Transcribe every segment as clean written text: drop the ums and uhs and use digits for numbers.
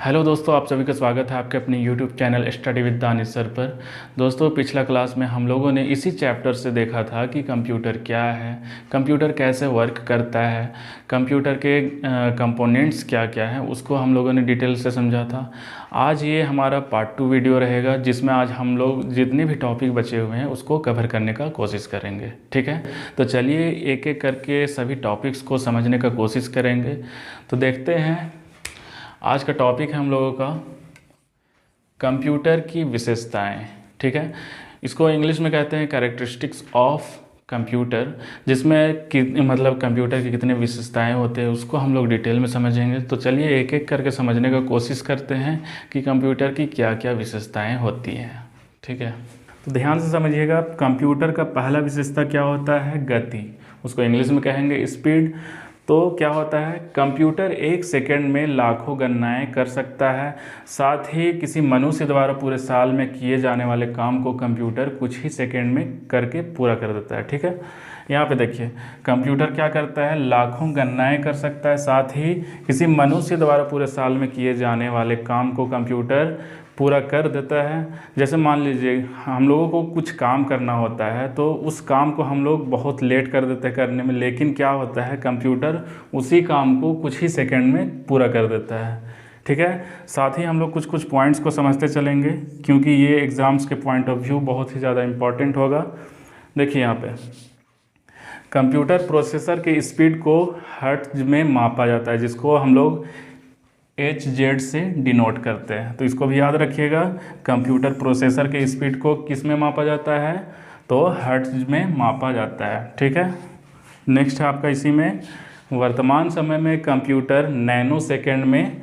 Hello दोस्तों, आप सभी का स्वागत है आपके अपने YouTube channel study with Danish sir पर। दोस्तों, पिछला क्लास में हम लोगों ने इसी चैप्टर से देखा था कि कंप्यूटर क्या है, कंप्यूटर कैसे वर्क करता है, कंप्यूटर के कंपोनेंट्स क्या क्या हैं, उसको हम लोगों ने डिटेल से समझा था। आज ये हमारा पार्ट 2 वीडियो रहेगा, जिसमें आज हम लोग जितने भी टॉपिक बचे हुए हैं उसको कवर करने का कोशिश करेंगे। ठीक है, तो चलिए एक एक करके सभी टॉपिक्स को समझने का कोशिश करेंगे। तो देखते हैं, आज का टॉपिक है हम लोगों का कंप्यूटर की विशेषताएं। ठीक है, इसको इंग्लिश में कहते हैं कैरेक्टरिस्टिक्स ऑफ कंप्यूटर, जिसमें मतलब कंप्यूटर की कितने विशेषताएं होते हैं उसको हम लोग डिटेल में समझेंगे। तो चलिए एक एक करके समझने का कोशिश करते हैं कि कंप्यूटर की क्या क्या विशेषताएं होती हैं। ठीक है, तो ध्यान से समझिएगा। कंप्यूटर का पहला विशेषता क्या होता है? गति। उसको इंग्लिश में कहेंगे स्पीड। तो क्या होता है? कंप्यूटर 1 सेकेंड में लाखों गणनाएं कर सकता है। साथ ही किसी मनुष्य द्वारा पूरे साल में किए जाने वाले काम को कंप्यूटर कुछ ही सेकेंड में करके पूरा कर देता है। ठीक है, यहाँ पे देखिए, कंप्यूटर क्या करता है? लाखों गणनाएं कर सकता है। साथ ही किसी मनुष्य द्वारा पूरे साल में किए जाने वाले काम को कंप्यूटर पूरा कर देता है। जैसे मान लीजिए हम लोगों को कुछ काम करना होता है, तो उस काम को हम लोग बहुत लेट कर देते हैं करने में, लेकिन क्या होता है, कंप्यूटर उसी काम को कुछ ही सेकंड में पूरा कर देता है। ठीक है, साथ ही हम लोग कुछ कुछ पॉइंट्स को समझते चलेंगे, क्योंकि ये एग्ज़ाम्स के पॉइंट ऑफ व्यू बहुत ही ज़्यादा इम्पॉर्टेंट होगा। देखिए यहाँ पे कंप्यूटर प्रोसेसर के स्पीड को हर्ट्ज में मापा जाता है, जिसको हम लोग HZ से डिनोट करते हैं। तो इसको भी याद रखिएगा, कंप्यूटर प्रोसेसर के स्पीड को किस में मापा जाता है? तो हर्ट्ज में मापा जाता है। ठीक है, नेक्स्ट है आपका इसी में, वर्तमान समय में कंप्यूटर नैनो सेकेंड में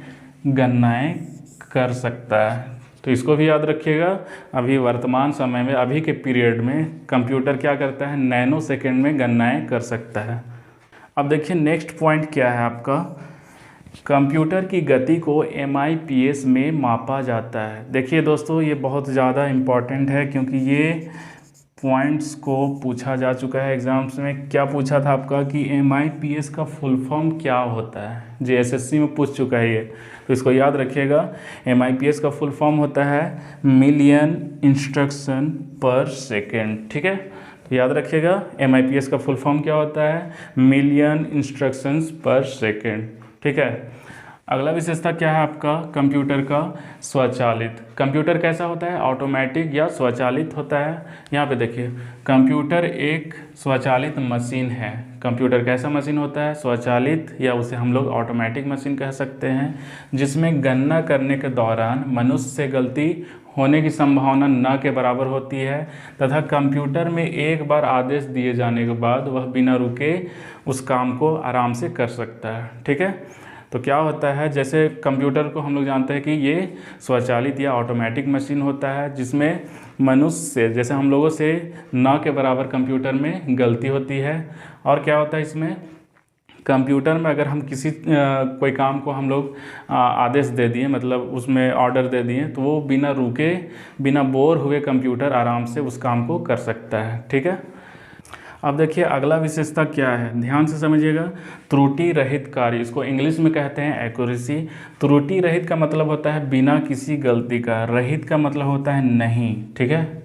गणनाएं कर सकता है। तो इसको भी याद रखिएगा, अभी वर्तमान समय में, अभी के पीरियड में कंप्यूटर क्या करता है? नैनो सेकेंड में गणनाएं कर सकता है। अब देखिए नेक्स्ट पॉइंट क्या है आपका, कंप्यूटर की गति को MIPS में मापा जाता है। देखिए दोस्तों, ये बहुत ज़्यादा इम्पॉर्टेंट है, क्योंकि ये पॉइंट्स को पूछा जा चुका है एग्ज़ाम्स में। क्या पूछा था आपका कि MIPS का फुल फॉर्म क्या होता है? JSSC में पूछ चुका है ये, तो इसको याद रखिएगा। MIPS का फुल फॉर्म होता है मिलियन इंस्ट्रक्शन पर सेकेंड। ठीक है, तो याद रखिएगा MIPS का फुल फॉर्म क्या होता है? मिलियन इंस्ट्रक्शंस पर सेकेंड। ठीक है, अगला विशेषता क्या है आपका कंप्यूटर का? स्वचालित। कंप्यूटर कैसा होता है? ऑटोमेटिक या स्वचालित होता है। यहाँ पे देखिए, कंप्यूटर एक स्वचालित मशीन है। कंप्यूटर कैसा मशीन होता है? स्वचालित, या उसे हम लोग ऑटोमेटिक मशीन कह सकते हैं, जिसमें गणना करने के दौरान मनुष्य से गलती होने की संभावना न के बराबर होती है, तथा कंप्यूटर में एक बार आदेश दिए जाने के बाद वह बिना रुके उस काम को आराम से कर सकता है। ठीक है, तो क्या होता है, जैसे कंप्यूटर को हम लोग जानते हैं कि ये स्वचालित या ऑटोमेटिक मशीन होता है, जिसमें मनुष्य से, जैसे हम लोगों से न के बराबर कंप्यूटर में गलती होती है। और क्या होता है इसमें, कंप्यूटर में अगर हम किसी कोई काम को हम लोग आदेश दे दिए, मतलब उसमें ऑर्डर दे दिए, तो वो बिना रुके, बिना बोर हुए कंप्यूटर आराम से उस काम को कर सकता है। ठीक है, अब देखिए अगला विशेषता क्या है, ध्यान से समझिएगा। त्रुटि रहित कार्य, इसको इंग्लिश में कहते हैं एक्यूरेसी। त्रुटि रहित का मतलब होता है बिना किसी गलती का, रहित का मतलब होता है नहीं। ठीक है,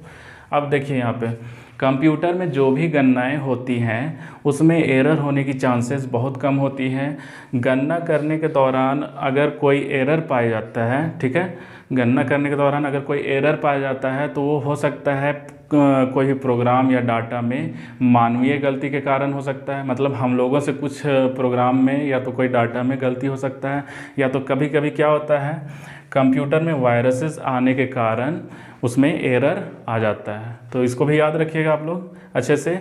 अब देखिए यहाँ पे कंप्यूटर में जो भी गणनाएं होती हैं उसमें एरर होने की चांसेस बहुत कम होती हैं। गणना करने के दौरान अगर कोई एरर पाया जाता है, ठीक है, गणना करने के दौरान अगर कोई एरर पाया जाता है तो वो हो सकता है कोई भी प्रोग्राम या डाटा में मानवीय गलती के कारण हो सकता है। मतलब हम लोगों से कुछ प्रोग्राम में या तो कोई डाटा में गलती हो सकता है, या तो कभी कभी क्या होता है, कंप्यूटर में वायरसेस आने के कारण उसमें एरर आ जाता है। तो इसको भी याद रखिएगा आप लोग अच्छे से,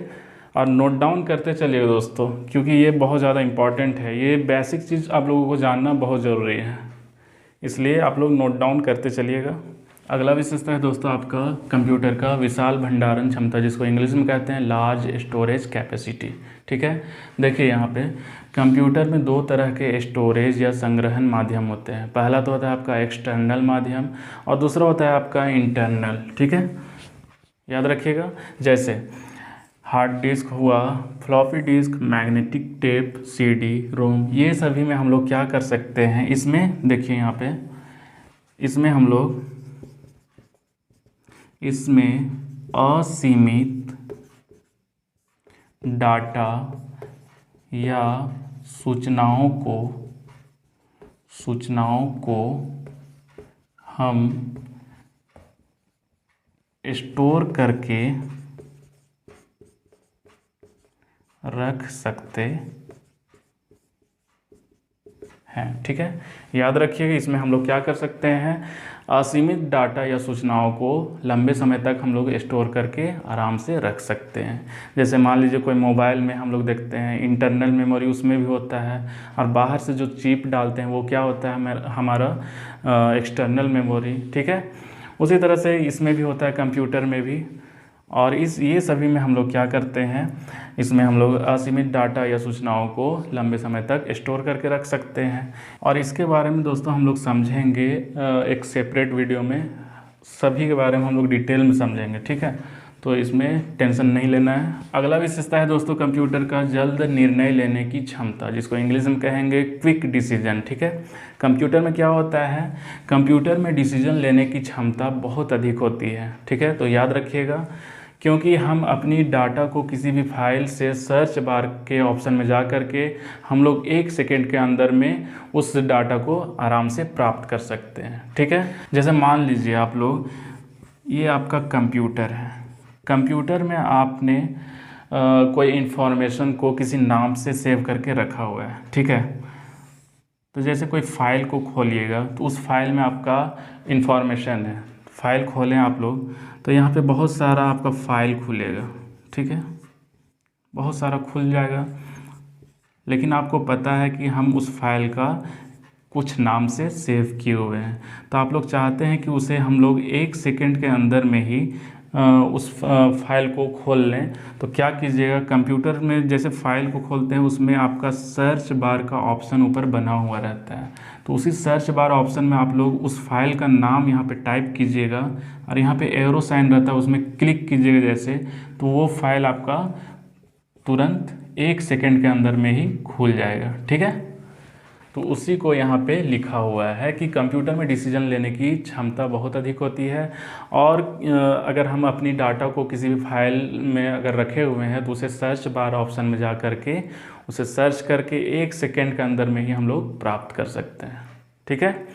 और नोट डाउन करते चलिएगा दोस्तों, क्योंकि ये बहुत ज़्यादा इम्पॉर्टेंट है। ये बेसिक चीज़ आप लोगों को जानना बहुत ज़रूरी है, इसलिए आप लोग नोट डाउन करते चलिएगा। अगला विशेषता है दोस्तों आपका कंप्यूटर का विशाल भंडारण क्षमता, जिसको इंग्लिश में कहते हैं लार्ज स्टोरेज कैपेसिटी। ठीक है, देखिए यहाँ पे कंप्यूटर में 2 तरह के स्टोरेज या संग्रहण माध्यम होते हैं। पहला तो होता है आपका एक्सटर्नल माध्यम, और दूसरा होता है आपका इंटरनल। ठीक है, याद रखिएगा, जैसे हार्ड डिस्क हुआ, floppy disk, magnetic tape, CD, रोम, ये सभी में हम लोग क्या कर सकते हैं, इसमें देखिए यहाँ पे इसमें हम लोग इसमें असीमित डाटा या सूचनाओं को हम स्टोर करके रख सकते हैं। ठीक है, याद रखिएगा इसमें हम लोग क्या कर सकते हैं, असीमित डाटा या सूचनाओं को लंबे समय तक हम लोग स्टोर करके आराम से रख सकते हैं। जैसे मान लीजिए कोई मोबाइल में हम लोग देखते हैं इंटरनल मेमोरी उसमें भी होता है, और बाहर से जो चिप डालते हैं वो क्या होता है, हमारा एक्सटर्नल मेमोरी। ठीक है, उसी तरह से इसमें भी होता है, कंप्यूटर में भी। और ये सभी में हम लोग क्या करते हैं, इसमें हम लोग असीमित डाटा या सूचनाओं को लंबे समय तक स्टोर करके रख सकते हैं। और इसके बारे में दोस्तों हम लोग समझेंगे एक सेपरेट वीडियो में, सभी के बारे में हम लोग डिटेल में समझेंगे। ठीक है, तो इसमें टेंशन नहीं लेना है। अगला विशेषता है दोस्तों कंप्यूटर का जल्द निर्णय लेने की क्षमता, जिसको इंग्लिश में कहेंगे क्विक डिसीजन। ठीक है, कंप्यूटर में क्या होता है, कंप्यूटर में डिसीजन लेने की क्षमता बहुत अधिक होती है। ठीक है, तो याद रखिएगा, क्योंकि हम अपनी डाटा को किसी भी फाइल से सर्च बार के ऑप्शन में जा कर के हम लोग 1 सेकेंड के अंदर में उस डाटा को आराम से प्राप्त कर सकते हैं। ठीक है, जैसे मान लीजिए आप लोग, ये आपका कंप्यूटर है, कंप्यूटर में आपने कोई इन्फॉर्मेशन को किसी नाम से सेव करके रखा हुआ है। ठीक है, तो जैसे कोई फाइल को खोलिएगा तो उस फाइल में आपका इन्फॉर्मेशन है, फाइल खोलें आप लोग तो यहाँ पे बहुत सारा आपका फाइल खुलेगा। ठीक है, बहुत सारा खुल जाएगा, लेकिन आपको पता है कि हम उस फाइल का कुछ नाम से सेव किए हुए हैं, तो आप लोग चाहते हैं कि उसे हम लोग 1 सेकेंड के अंदर में ही उस फाइल को खोल लें। तो क्या कीजिएगा, कंप्यूटर में जैसे फाइल को खोलते हैं उसमें आपका सर्च बार का ऑप्शन ऊपर बना हुआ रहता है, तो उसी सर्च बार ऑप्शन में आप लोग उस फाइल का नाम यहाँ पे टाइप कीजिएगा, और यहाँ पे एरो साइन रहता है उसमें क्लिक कीजिएगा जैसे, तो वो फाइल आपका तुरंत 1 सेकेंड के अंदर में ही खुल जाएगा। ठीक है, तो उसी को यहाँ पे लिखा हुआ है कि कंप्यूटर में डिसीजन लेने की क्षमता बहुत अधिक होती है। और अगर हम अपनी डाटा को किसी भी फाइल में अगर रखे हुए हैं तो उसे सर्च बार ऑप्शन में जा करके उसे सर्च करके 1 सेकेंड के अंदर में ही हम लोग प्राप्त कर सकते हैं। ठीक है,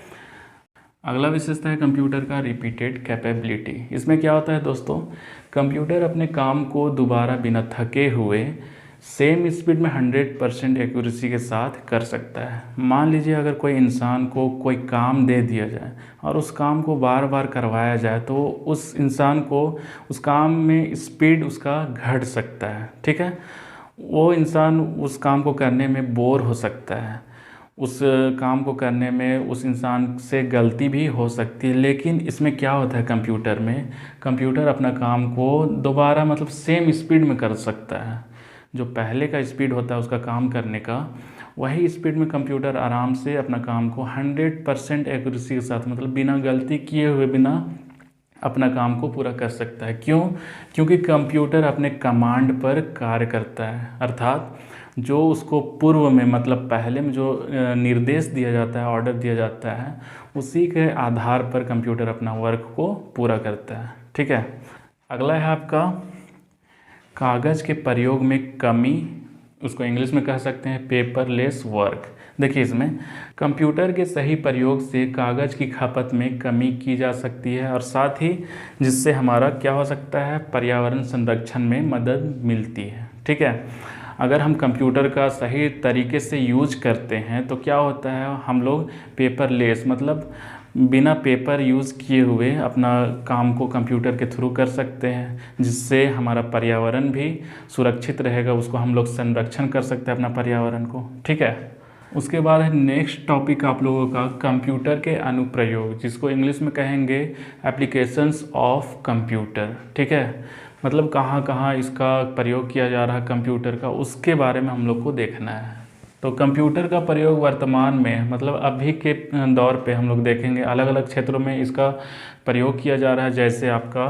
अगला विशेषता है कंप्यूटर का रिपीटेड कैपेबिलिटी। इसमें क्या होता है दोस्तों, कंप्यूटर अपने काम को दोबारा बिना थके हुए सेम स्पीड में 100% एक्यूरेसी के साथ कर सकता है। मान लीजिए अगर कोई इंसान को कोई काम दे दिया जाए और उस काम को बार बार करवाया जाए तो उस इंसान को उस काम में स्पीड उसका घट सकता है। ठीक है, वो इंसान उस काम को करने में बोर हो सकता है, उस काम को करने में उस इंसान से गलती भी हो सकती है। लेकिन इसमें क्या होता है, कंप्यूटर में कंप्यूटर अपना काम को दोबारा मतलब सेम स्पीड में कर सकता है। जो पहले का स्पीड होता है उसका काम करने का, वही स्पीड में कंप्यूटर आराम से अपना काम को 100% एक्यूरेसी के साथ मतलब बिना गलती किए हुए बिना अपना काम को पूरा कर सकता है। क्यों? क्योंकि कंप्यूटर अपने कमांड पर कार्य करता है, अर्थात जो उसको पूर्व में मतलब पहले में जो निर्देश दिया जाता है, ऑर्डर दिया जाता है, उसी के आधार पर कंप्यूटर अपना वर्क को पूरा करता है। ठीक है, अगला है आपका कागज़ के प्रयोग में कमी, उसको इंग्लिश में कह सकते हैं पेपरलेस वर्क। देखिए इसमें कंप्यूटर के सही प्रयोग से कागज़ की खपत में कमी की जा सकती है और साथ ही जिससे हमारा क्या हो सकता है, पर्यावरण संरक्षण में मदद मिलती है। ठीक है, अगर हम कंप्यूटर का सही तरीके से यूज करते हैं तो क्या होता है, हम लोग पेपरलेस मतलब बिना पेपर यूज़ किए हुए अपना काम को कंप्यूटर के थ्रू कर सकते हैं, जिससे हमारा पर्यावरण भी सुरक्षित रहेगा, उसको हम लोग संरक्षण कर सकते हैं अपना पर्यावरण को। ठीक है, उसके बाद है नेक्स्ट टॉपिक आप लोगों का कंप्यूटर के अनुप्रयोग, जिसको इंग्लिश में कहेंगे एप्लीकेशंस ऑफ कंप्यूटर। ठीक है, मतलब कहाँ कहाँ इसका प्रयोग किया जा रहा है कंप्यूटर का, उसके बारे में हम लोग को देखना है। तो कंप्यूटर का प्रयोग वर्तमान में मतलब अभी के दौर पे हम लोग देखेंगे अलग अलग क्षेत्रों में इसका प्रयोग किया जा रहा है। जैसे आपका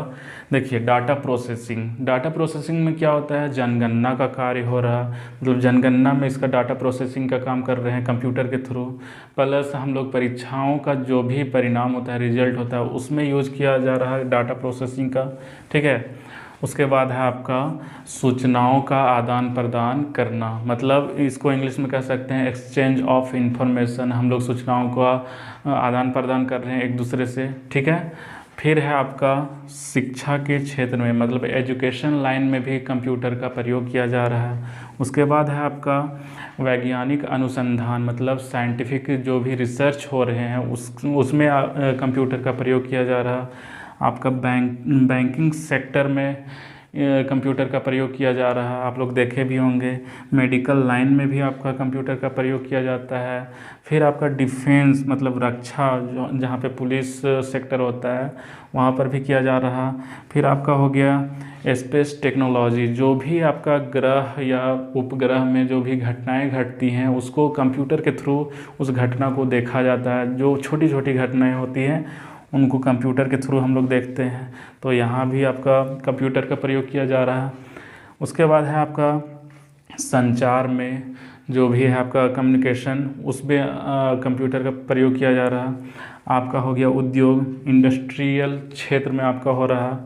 देखिए डाटा प्रोसेसिंग में क्या होता है, जनगणना का कार्य हो रहा, मतलब जनगणना में इसका डाटा प्रोसेसिंग का काम कर रहे हैं कंप्यूटर के थ्रू। प्लस हम लोग परीक्षाओं का जो भी परिणाम होता है, रिजल्ट होता है, उसमें यूज़ किया जा रहा है डाटा प्रोसेसिंग का, ठीक है। उसके बाद है आपका सूचनाओं का आदान प्रदान करना, मतलब इसको इंग्लिश में कह सकते हैं एक्सचेंज ऑफ इंफॉर्मेशन। हम लोग सूचनाओं का आदान प्रदान कर रहे हैं एक दूसरे से, ठीक है। फिर है आपका शिक्षा के क्षेत्र में, मतलब एजुकेशन लाइन में भी कंप्यूटर का प्रयोग किया जा रहा है। उसके बाद है आपका वैज्ञानिक अनुसंधान, मतलब साइंटिफिक जो भी रिसर्च हो रहे हैं उसमें कंप्यूटर का प्रयोग किया जा रहा है। आपका बैंकिंग सेक्टर में कंप्यूटर का प्रयोग किया जा रहा है, आप लोग देखे भी होंगे। मेडिकल लाइन में भी आपका कंप्यूटर का प्रयोग किया जाता है। फिर आपका डिफेंस मतलब रक्षा, जो जहाँ पे पुलिस सेक्टर होता है वहाँ पर भी किया जा रहा। फिर आपका हो गया स्पेस टेक्नोलॉजी, जो भी आपका ग्रह या उपग्रह में जो भी घटनाएं घटती हैं उसको कंप्यूटर के थ्रू उस घटना को देखा जाता है। जो छोटी छोटी घटनाएं होती हैं उनको कंप्यूटर के थ्रू हम लोग देखते हैं, तो यहाँ भी आपका कंप्यूटर का प्रयोग किया जा रहा है। उसके बाद है आपका संचार में जो भी है आपका कम्युनिकेशन, उसमें कंप्यूटर का प्रयोग किया जा रहा। आपका हो गया उद्योग, इंडस्ट्रियल क्षेत्र में आपका हो रहा।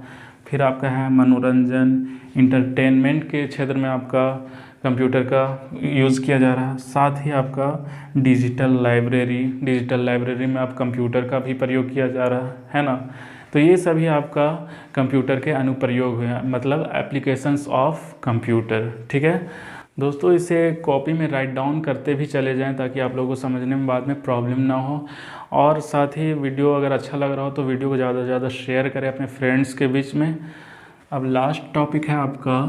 फिर आपका है मनोरंजन, इंटरटेनमेंट के क्षेत्र में आपका कंप्यूटर का यूज़ किया जा रहा है। साथ ही आपका डिजिटल लाइब्रेरी में आप कंप्यूटर का भी प्रयोग किया जा रहा है ना। तो ये सभी आपका कंप्यूटर के अनुप्रयोग हुए, मतलब एप्लीकेशंस ऑफ कंप्यूटर, ठीक है दोस्तों। इसे कॉपी में राइट डाउन करते भी चले जाएं ताकि आप लोगों को समझने में बाद में प्रॉब्लम ना हो। और साथ ही वीडियो अगर अच्छा लग रहा हो तो वीडियो को ज़्यादा से ज़्यादा शेयर करें अपने फ्रेंड्स के बीच में। अब लास्ट टॉपिक है आपका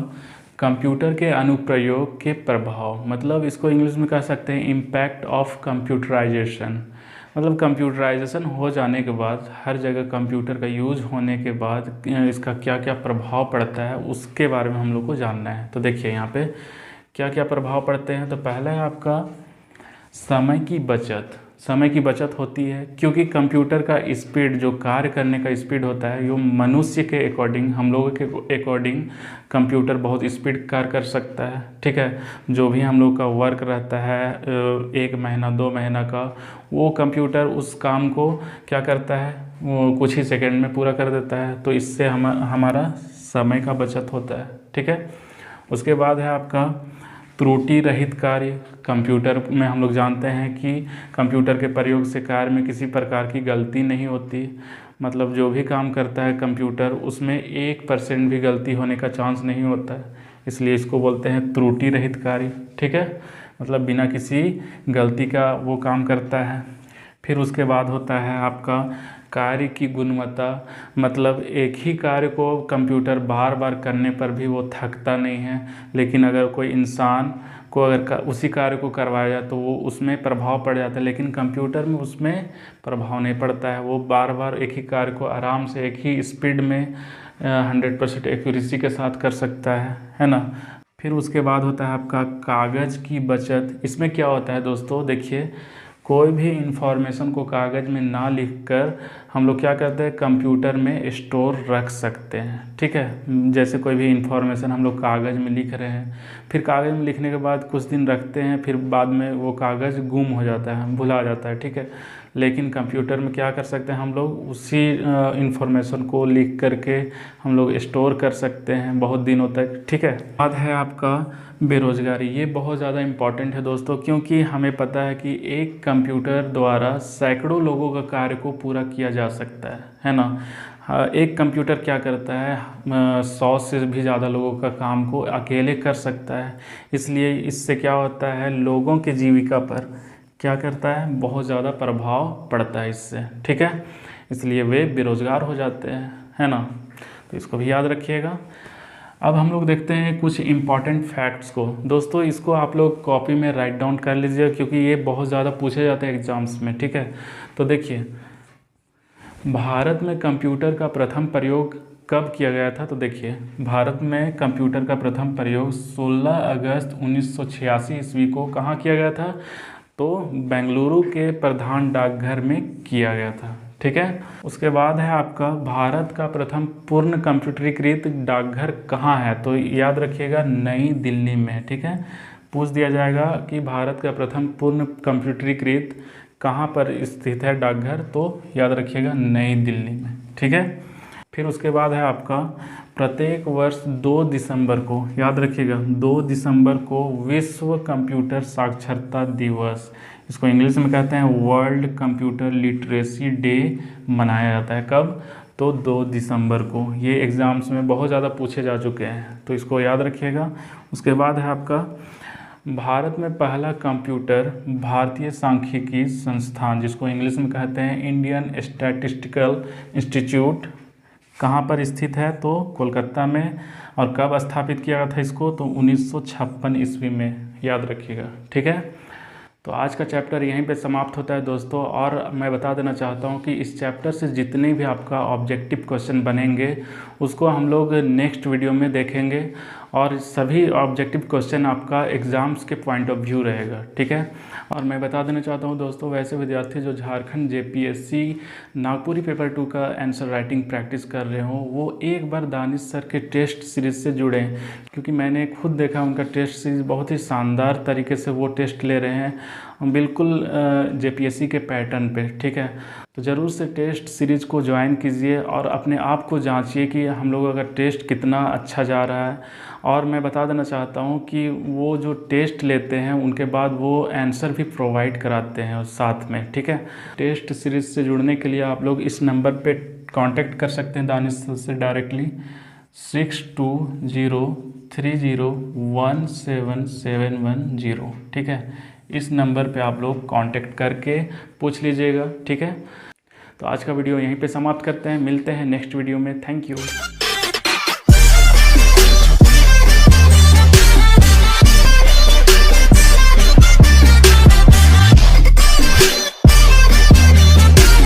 कंप्यूटर के अनुप्रयोग के प्रभाव, मतलब इसको इंग्लिश में कह सकते हैं इम्पैक्ट ऑफ कंप्यूटराइजेशन। मतलब कंप्यूटराइजेशन हो जाने के बाद, हर जगह कंप्यूटर का यूज़ होने के बाद इसका क्या क्या प्रभाव पड़ता है उसके बारे में हम लोग को जानना है। तो देखिए यहाँ पे क्या क्या प्रभाव पड़ते हैं। तो पहला है आपका समय की बचत होती है, क्योंकि कंप्यूटर का स्पीड, जो कार्य करने का स्पीड होता है, यो मनुष्य के अकॉर्डिंग, हम लोगों के अकॉर्डिंग कंप्यूटर बहुत स्पीड कार्य कर सकता है, ठीक है। जो भी हम लोग का वर्क रहता है 1 महीना 2 महीना का, वो कंप्यूटर उस काम को क्या करता है, वो कुछ ही सेकंड में पूरा कर देता है। तो इससे हमारा समय का बचत होता है, ठीक है। उसके बाद है आपका त्रुटि रहित कार्य। कंप्यूटर में हम लोग जानते हैं कि कंप्यूटर के प्रयोग से कार्य में किसी प्रकार की गलती नहीं होती, मतलब जो भी काम करता है कंप्यूटर उसमें 1% भी गलती होने का चांस नहीं होता है, इसलिए इसको बोलते हैं त्रुटि रहित कार्य, ठीक है। मतलब बिना किसी गलती का वो काम करता है। फिर उसके बाद होता है आपका कार्य की गुणवत्ता, मतलब एक ही कार्य को कंप्यूटर बार बार करने पर भी वो थकता नहीं है। लेकिन अगर कोई इंसान को अगर उसी कार्य को करवाया जाए तो वो उसमें प्रभाव पड़ जाता है, लेकिन कंप्यूटर में उसमें प्रभाव नहीं पड़ता है। वो बार बार एक ही कार्य को आराम से एक ही स्पीड में 100% एक्यूरेसी के साथ कर सकता है ना। फिर उसके बाद होता है आपका कागज़ की बचत। इसमें क्या होता है दोस्तों, देखिए कोई भी इंफॉर्मेशन को कागज़ में ना लिखकर हम लोग क्या करते हैं, कंप्यूटर में स्टोर रख सकते हैं, ठीक है। जैसे कोई भी इंफॉर्मेशन हम लोग कागज़ में लिख रहे हैं, फिर कागज़ में लिखने के बाद कुछ दिन रखते हैं, फिर बाद में वो कागज़ गुम हो जाता है, भुला जाता है, ठीक है। लेकिन कंप्यूटर में क्या कर सकते हैं, हम लोग उसी इंफॉर्मेशन को लिख करके हम लोग स्टोर कर सकते हैं बहुत दिनों तक, ठीक है। बाद है आपका बेरोज़गारी। ये बहुत ज़्यादा इम्पॉर्टेंट है दोस्तों, क्योंकि हमें पता है कि एक कंप्यूटर द्वारा सैकड़ों लोगों का कार्य को पूरा किया जा सकता है ना। एक कंप्यूटर क्या करता है, 100 से भी ज़्यादा लोगों का काम को अकेले कर सकता है। इसलिए इससे क्या होता है, लोगों के जीविका पर क्या करता है, बहुत ज़्यादा प्रभाव पड़ता है इससे, ठीक है। इसलिए वे बेरोज़गार हो जाते हैं, है ना। तो इसको भी याद रखिएगा। अब हम लोग देखते हैं कुछ इम्पॉर्टेंट फैक्ट्स को। दोस्तों इसको आप लोग कॉपी में राइट डाउन कर लीजिए, क्योंकि ये बहुत ज़्यादा पूछे जाते हैं एग्ज़ाम्स में, ठीक है। तो देखिए भारत में कंप्यूटर का प्रथम प्रयोग कब किया गया था? तो देखिए, भारत में कंप्यूटर का प्रथम प्रयोग 16 अगस्त 1986 ईस्वी को कहाँ किया गया था? तो बेंगलुरु के प्रधान डाकघर में किया गया था। ठीक है। उसके बाद है आपका भारत का प्रथम पूर्ण कंप्यूटरीकृत डाकघर कहाँ है? तो याद रखिएगा, नई दिल्ली में। ठीक है, पूछ दिया जाएगा कि भारत का प्रथम पूर्ण कंप्यूटरीकृत कहाँ पर स्थित है डाकघर, तो याद रखिएगा नई दिल्ली में। ठीक है। फिर उसके बाद है आपका प्रत्येक वर्ष 2 दिसंबर को, याद रखिएगा 2 दिसंबर को विश्व कंप्यूटर साक्षरता दिवस, इसको इंग्लिश में कहते हैं वर्ल्ड कंप्यूटर लिटरेसी डे, मनाया जाता है। कब? तो 2 दिसंबर को। ये एग्ज़ाम्स में बहुत ज़्यादा पूछे जा चुके हैं, तो इसको याद रखिएगा। उसके बाद है आपका भारत में पहला कंप्यूटर भारतीय सांख्यिकी संस्थान, जिसको इंग्लिश में कहते हैं इंडियन स्टैटिस्टिकल इंस्टीट्यूट, कहाँ पर स्थित है? तो कोलकाता में। और कब स्थापित किया गया था इसको? तो 1956 ईस्वी में, याद रखिएगा। ठीक है। तो आज का चैप्टर यहीं पे समाप्त होता है दोस्तों। और मैं बता देना चाहता हूँ कि इस चैप्टर से जितने भी आपका ऑब्जेक्टिव क्वेश्चन बनेंगे उसको हम लोग नेक्स्ट वीडियो में देखेंगे, और सभी ऑब्जेक्टिव क्वेश्चन आपका एग्ज़ाम्स के पॉइंट ऑफ व्यू रहेगा। ठीक है। और मैं बता देना चाहता हूँ दोस्तों, वैसे विद्यार्थी जो झारखंड JPSC नागपुरी पेपर 2 का आंसर राइटिंग प्रैक्टिस कर रहे हो, वो एक बार दानिश सर के टेस्ट सीरीज़ से जुड़ें, क्योंकि मैंने खुद देखा उनका टेस्ट सीरीज़ बहुत ही शानदार तरीके से वो टेस्ट ले रहे हैं, बिल्कुल JPSC के पैटर्न पे। ठीक है। तो ज़रूर से टेस्ट सीरीज़ को ज्वाइन कीजिए और अपने आप को जांचिए कि हम लोगों का टेस्ट कितना अच्छा जा रहा है। और मैं बता देना चाहता हूँ कि वो जो टेस्ट लेते हैं उनके बाद वो आंसर भी प्रोवाइड कराते हैं साथ में। ठीक है। टेस्ट सीरीज़ से जुड़ने के लिए आप लोग इस नंबर पे कांटेक्ट कर सकते हैं दानिश सर से डायरेक्टली, 6203017710। ठीक है। इस नंबर पे आप लोग कांटेक्ट करके पूछ लीजिएगा। ठीक है। तो आज का वीडियो यहीं पे समाप्त करते हैं, मिलते हैं नेक्स्ट वीडियो में। Thank you.